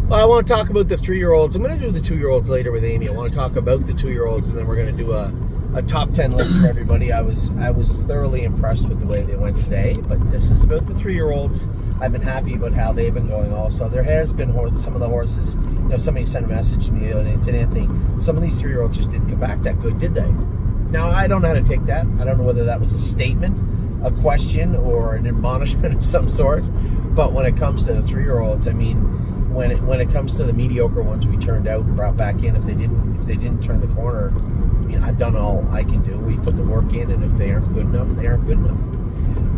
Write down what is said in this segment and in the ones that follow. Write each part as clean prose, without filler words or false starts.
Well, I want to talk about the 3-year-olds. I'm going to do the 2-year-olds later with Amy. I want to talk about the 2-year-olds, and then we're going to do a top 10 list for everybody. I was thoroughly impressed with the way they went today, but this is about the 3-year-olds. I've been happy about how they've been going also. There has been some of the horses, somebody sent a message to me the other day, to Anthony, some of these 3-year-olds just didn't come back that good, did they? Now, I don't know how to take that. I don't know whether that was a statement, a question, or an admonishment of some sort, but when it comes to the 3-year-olds, I mean, when it comes to the mediocre ones we turned out and brought back in, if they didn't turn the corner, I've done all I can do. We put the work in, and if they aren't good enough, they aren't good enough.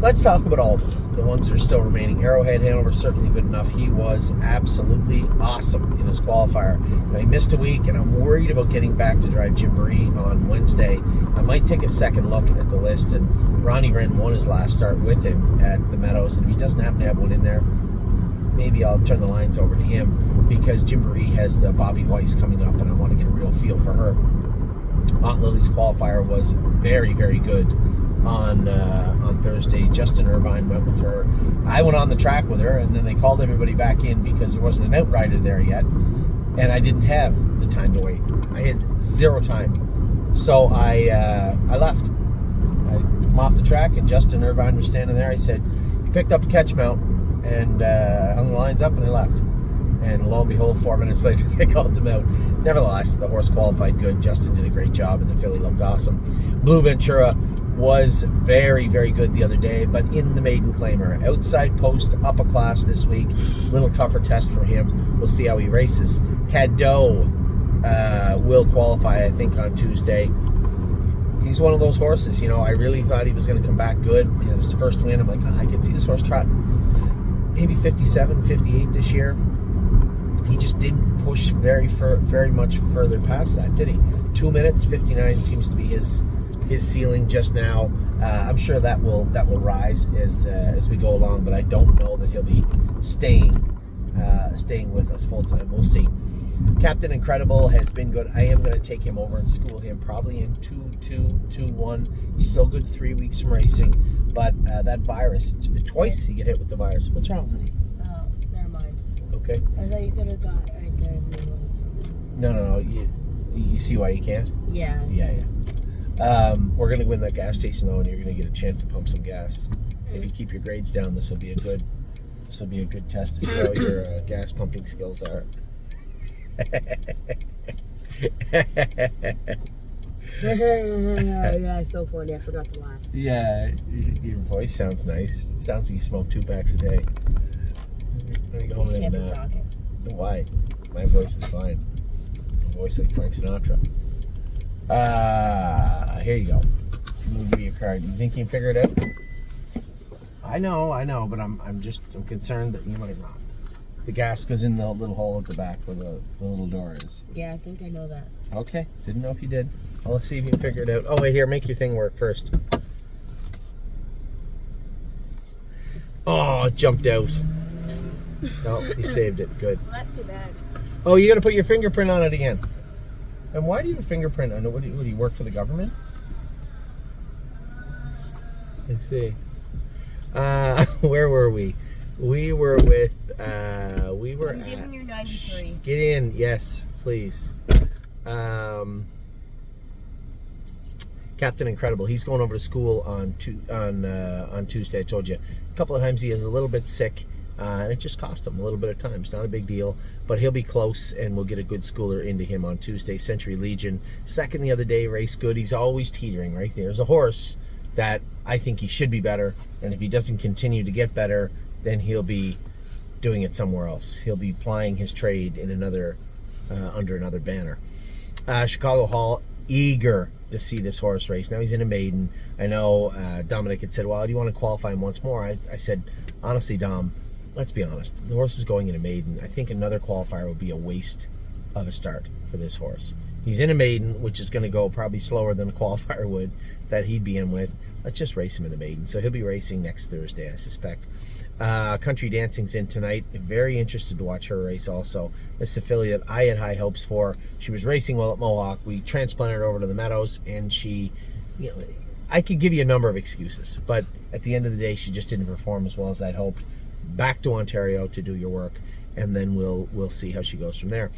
Let's talk about all of them, the ones that are still remaining. Arrowhead Hanover, certainly good enough. He was absolutely awesome in his qualifier. He missed a week, and I'm worried about getting back to drive Gymboree on Wednesday. I might take a second look at the list, and Ronnie Wren won his last start with him at the Meadows, and if he doesn't happen to have one in there, maybe I'll turn the lines over to him, because Gymboree has the Bobby Weiss coming up, and I want to get a real feel for her. Aunt Lily's qualifier was very, very good on Thursday. Justin Irvine went with her. I went on the track with her, and then they called everybody back in because there wasn't an outrider there yet, and I didn't have the time to wait. I had zero time, so I left. I came off the track, and Justin Irvine was standing there. I said, "You picked up a catch mount," and hung the lines up, and they left. And lo and behold, 4 minutes later, they called him out. Nevertheless, the horse qualified good. Justin did a great job, and the filly looked awesome. Blue Ventura was very, very good the other day, but in the maiden claimer. Outside post, upper class this week. A little tougher test for him. We'll see how he races. Cadeau will qualify, I think, on Tuesday. He's one of those horses. I really thought he was going to come back good. His first win, I'm like, I could see this horse trotting maybe 57, 58 this year. He just didn't push very much further past that, did he? 2 minutes 59 seems to be his ceiling just now. I'm sure that will rise as we go along, but I don't know that he'll be staying with us full time. We'll see. Captain Incredible has been good. I am going to take him over and school him probably in 2-2-2-1. He's still good 3 weeks from racing, but that virus, twice he get hit with the virus. What's wrong, honey? Never mind. Okay. I thought you could have got right there in the middle. No. You see why you can't? Yeah. Yeah. We're going to go in that gas station, though, and you're going to get a chance to pump some gas. If you keep your grades down, this will be a good test to see how your gas pumping skills are. Yeah, it's so funny. I forgot to laugh. Yeah, your voice sounds nice. It sounds like you smoke 2 packs a day. Let me go home You and can't be talking. why? My voice is fine. My voice like Frank Sinatra. Here you go. I'm gonna give you a card. You think you can figure it out? I know, but I'm concerned that you might not. The gas goes in the little hole at the back where the little door is. Yeah, I think I know that. Okay, didn't know if you did. Well, let's see if you can figure it out. Oh, wait, here, make your thing work first. Oh, it jumped out. No, you saved it. Good. Well, that's too bad. Oh, you're going to put your fingerprint on it again. And why do you have a fingerprint on it? What do you work for the government? Let's see. Where were we? We were with, I'm giving you 93. Get in, yes, please. Captain Incredible. He's going over to school on Tuesday. I told you a couple of times he is a little bit sick, and it just cost him a little bit of time. It's not a big deal, but he'll be close, and we'll get a good schooler into him on Tuesday. Century Legion, second the other day, race good. He's always teetering right there. There's a horse that I think he should be better, and if he doesn't continue to get better, then he'll be doing it somewhere else. He'll be plying his trade in another under another banner. Chicago Hall, eager to see this horse race. Now he's in a maiden. I know Dominic had said, well, do you want to qualify him once more? I said, honestly, Dom, let's be honest. The horse is going in a maiden. I think another qualifier would be a waste of a start for this horse. He's in a maiden, which is going to go probably slower than a qualifier would that he'd be in with. Let's just race him in the maiden. So he'll be racing next Thursday, I suspect. Country Dancing's in tonight. Very interested to watch her race also. This is a filly that I had high hopes for. She was racing well at Mohawk. We transplanted her over to the Meadows, and she, I could give you a number of excuses, but at the end of the day, she just didn't perform as well as I'd hoped. Back to Ontario to do your work. and then we'll see how she goes from there.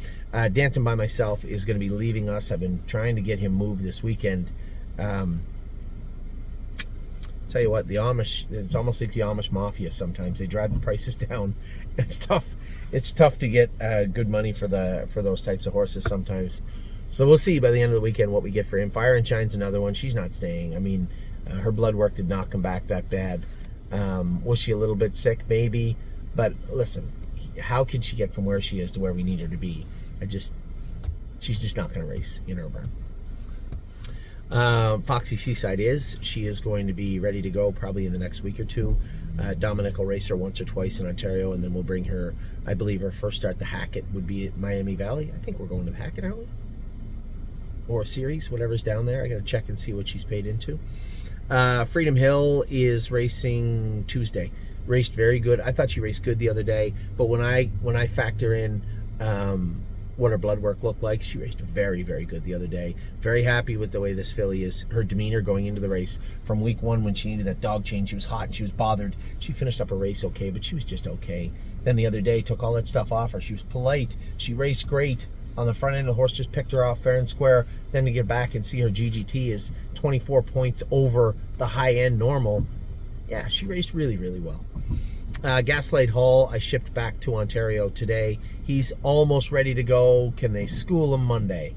Dancing by Myself is going to be leaving us. I've been trying to get him moved this weekend. Tell you what, the Amish, it's almost like the Amish mafia sometimes. They drive the prices down. It's tough. It's tough to get good money for those types of horses sometimes. So we'll see by the end of the weekend what we get for him. Fire and Shine's another one. She's not staying. I mean, her blood work did not come back that bad. Was she a little bit sick? Maybe. But listen, how can she get from where she is to where we need her to be? She's just not going to race in her barn. Foxy Seaside she is going to be ready to go probably in the next week or two. Dominic will race her once or twice in Ontario, and then we'll bring her, I believe her first start, the Hackett, would be at Miami Valley. I think we're going to the Hackett, aren't we? Or a series, whatever's down there. I got to check and see what she's paid into. Freedom Hill is racing Tuesday. Raced very good. I thought she raced good the other day, but when I factor in what her blood work looked like, she raced very, very good the other day. Very happy with the way this filly is. Her demeanor going into the race from week one when she needed that dog change, she was hot and she was bothered. She finished up a race okay, but she was just okay. Then the other day, took all that stuff off her. She was polite. She raced great. On the front end, the horse just picked her off fair and square. Then to get back and see her GGT is 24 points over the high-end normal. Yeah, she raced really, really well. Gaslight Hall, I shipped back to Ontario today. He's almost ready to go. Can they school him Monday?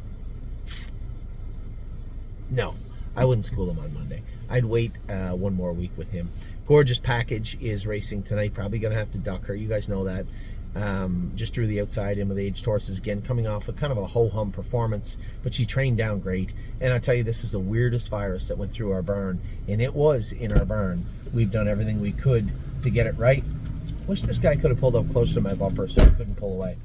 No, I wouldn't school him on Monday. I'd wait one more week with him. Gorgeous Package is racing tonight. Probably going to have to duck her. You guys know that. Just drew the outside in with aged horses again, coming off of kind of a ho-hum performance, but she trained down great. And I tell you, this is the weirdest virus that went through our barn, and it was in our barn. We've done everything we could to get it right. Wish this guy could have pulled up closer to my bumper so he couldn't pull away.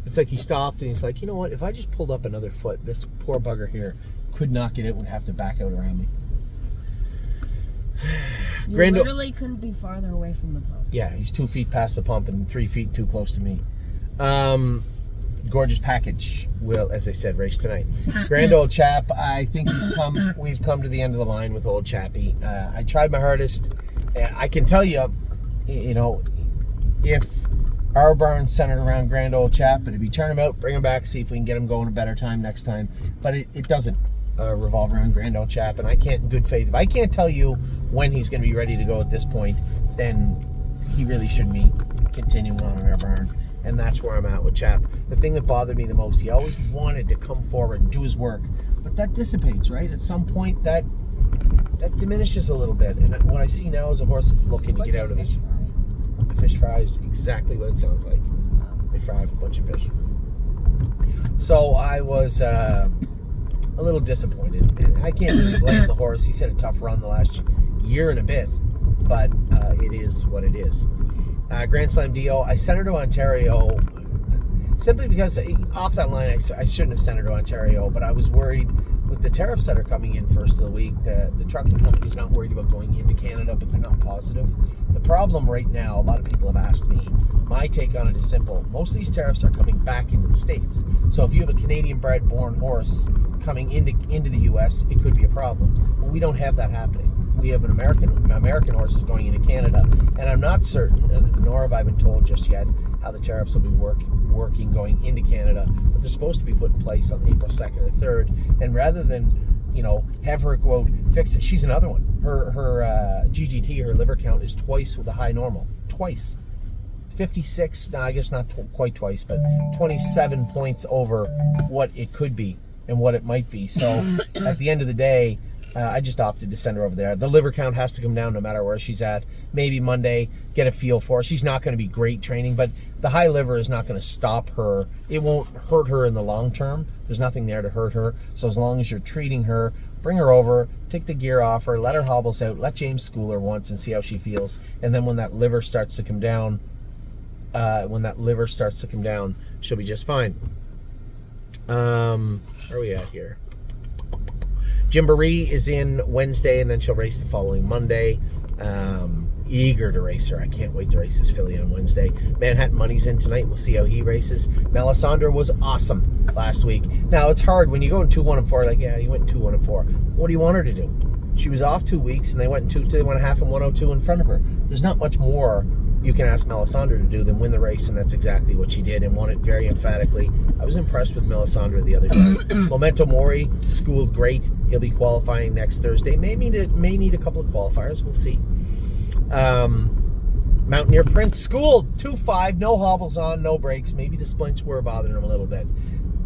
It's like he stopped and he's like, you know what, if I just pulled up another foot, this poor bugger here could not get it, would have to back out around me. You literally couldn't be farther away from the pump. Yeah, he's 2 feet past the pump and 3 feet too close to me. Gorgeous Package will, as I said, race tonight. Grand Old Chap, I think we've come to the end of the line with Old Chappie. I tried my hardest. I can tell you, if our barn's centered around Grand Old Chap, but if you turn him out, bring him back, see if we can get him going a better time next time. But it doesn't revolve around Grand Old Chap, and I can't, in good faith, if I can't tell you when he's going to be ready to go at this point, then he really shouldn't be continuing on in our barn. And that's where I'm at with Chap. The thing that bothered me the most, he always wanted to come forward and do his work, but that dissipates, right? At some point, that diminishes a little bit. And what I see now is a horse that's looking to get out of this. The fish fry is exactly what it sounds like. They fry a bunch of fish. So I was a little disappointed. And I can't really blame the horse. He's had a tough run the last year and a bit, but it is what it is. Grand Slam Dio, I sent her to Ontario simply because off that line I shouldn't have sent her to Ontario, but I was worried with the tariffs that are coming in first of the week. The trucking company's not worried about going into Canada, but they're not positive. The problem right now, a lot of people have asked me, my take on it is simple. Most of these tariffs are coming back into the States. So if you have a Canadian-bred born horse coming into the U.S., it could be a problem. But we don't have that happening. We have an American horses going into Canada, and I'm not certain, nor have I been told just yet, how the tariffs will be working going into Canada, but they're supposed to be put in place on April 2nd or 3rd, and rather than, have her go out, fix it, she's another one. Her GGT, her liver count, is twice with the high normal. Twice. 56, no, I guess not quite twice, but 27 points over what it could be and what it might be. So at the end of the day, I just opted to send her over there. The liver count has to come down no matter where she's at. Maybe Monday, get a feel for her. She's not going to be great training, but the high liver is not going to stop her. It won't hurt her in the long term. There's nothing there to hurt her. So as long as you're treating her, bring her over, take the gear off her, let her hobbles out, let James school her once and see how she feels. And then when that liver starts to come down, she'll be just fine. Where are we at here? Gymboree is in Wednesday, and then she'll race the following Monday. Eager to race her. I can't wait to race this filly on Wednesday. Manhattan Money's in tonight. We'll see how he races. Melisandre was awesome last week. Now, it's hard when you go in 2-1-4, like, yeah, you went in 2-1-4. What do you want her to do? She was off 2 weeks, and they went a half and 102 in front of her. There's not much more you can ask Melisandre to do than win the race, and that's exactly what she did and won it very emphatically. I was impressed with Melisandre the other day. Memento Mori schooled great. He'll be qualifying next Thursday. May need a couple of qualifiers. We'll see. Mountaineer Prince schooled 2.5, no hobbles on, no brakes. Maybe the splints were bothering him a little bit.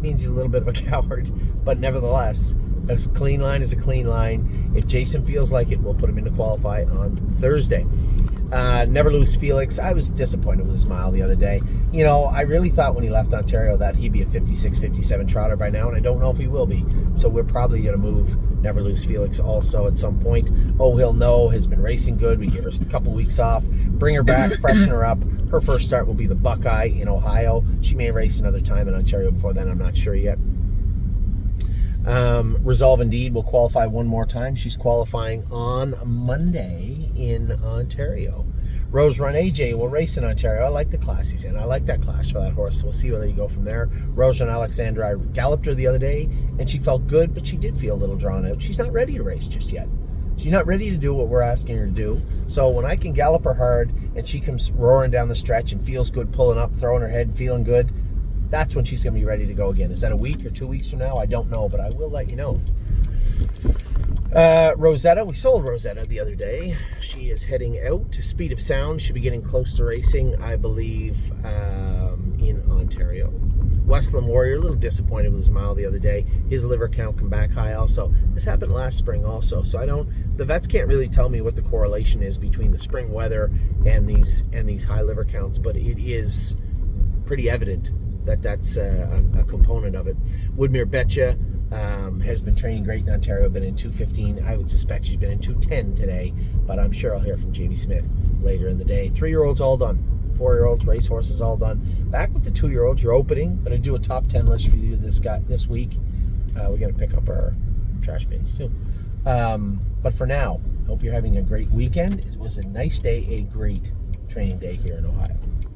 Means he's a little bit of a coward, but nevertheless, a clean line is a clean line. If Jason feels like it, we'll put him in to qualify on Thursday. Never Lose Felix. I was disappointed with his mile the other day. You know, I really thought when he left Ontario that he'd be a 56, 57 trotter by now, and I don't know if he will be. So we're probably going to move Never Lose Felix also at some point. Oh, He'll Know has been racing good. We give her a couple weeks off, bring her back, freshen her up. Her first start will be the Buckeye in Ohio. She may race another time in Ontario before then. I'm not sure yet. Resolve Indeed will qualify one more time. She's qualifying on Monday in Ontario. Rose Run AJ will race in Ontario. I like the class he's in. I like that class for that horse. So we'll see where you go from there. Rose Run Alexandra, I galloped her the other day, and she felt good, but she did feel a little drawn out. She's not ready to race just yet. She's not ready to do what we're asking her to do. So when I can gallop her hard, and she comes roaring down the stretch and feels good pulling up, throwing her head, feeling good, that's when she's going to be ready to go again. Is that a week or 2 weeks from now? I don't know, but I will let you know. Rosetta, we sold Rosetta the other day. She is heading out to Speed of Sound. She'll be getting close to racing, I believe, in Ontario. Westland Warrior, a little disappointed with his mile the other day. His liver count come back high also. This happened last spring also, so the vets can't really tell me what the correlation is between the spring weather and these high liver counts, but it is pretty evident that's a component of it. Woodmere Betcha has been training great in Ontario, been in 2:15. I would suspect she's been in 2:10 today, but I'm sure I'll hear from Jamie Smith later in the day. 3-year-olds all done. 4-year-olds, racehorses all done. Back with the 2-year-olds, you're opening. Going to do a top 10 list for you this week. We're going to pick up our trash bins too. But for now, hope you're having a great weekend. It was a nice day, a great training day here in Ohio.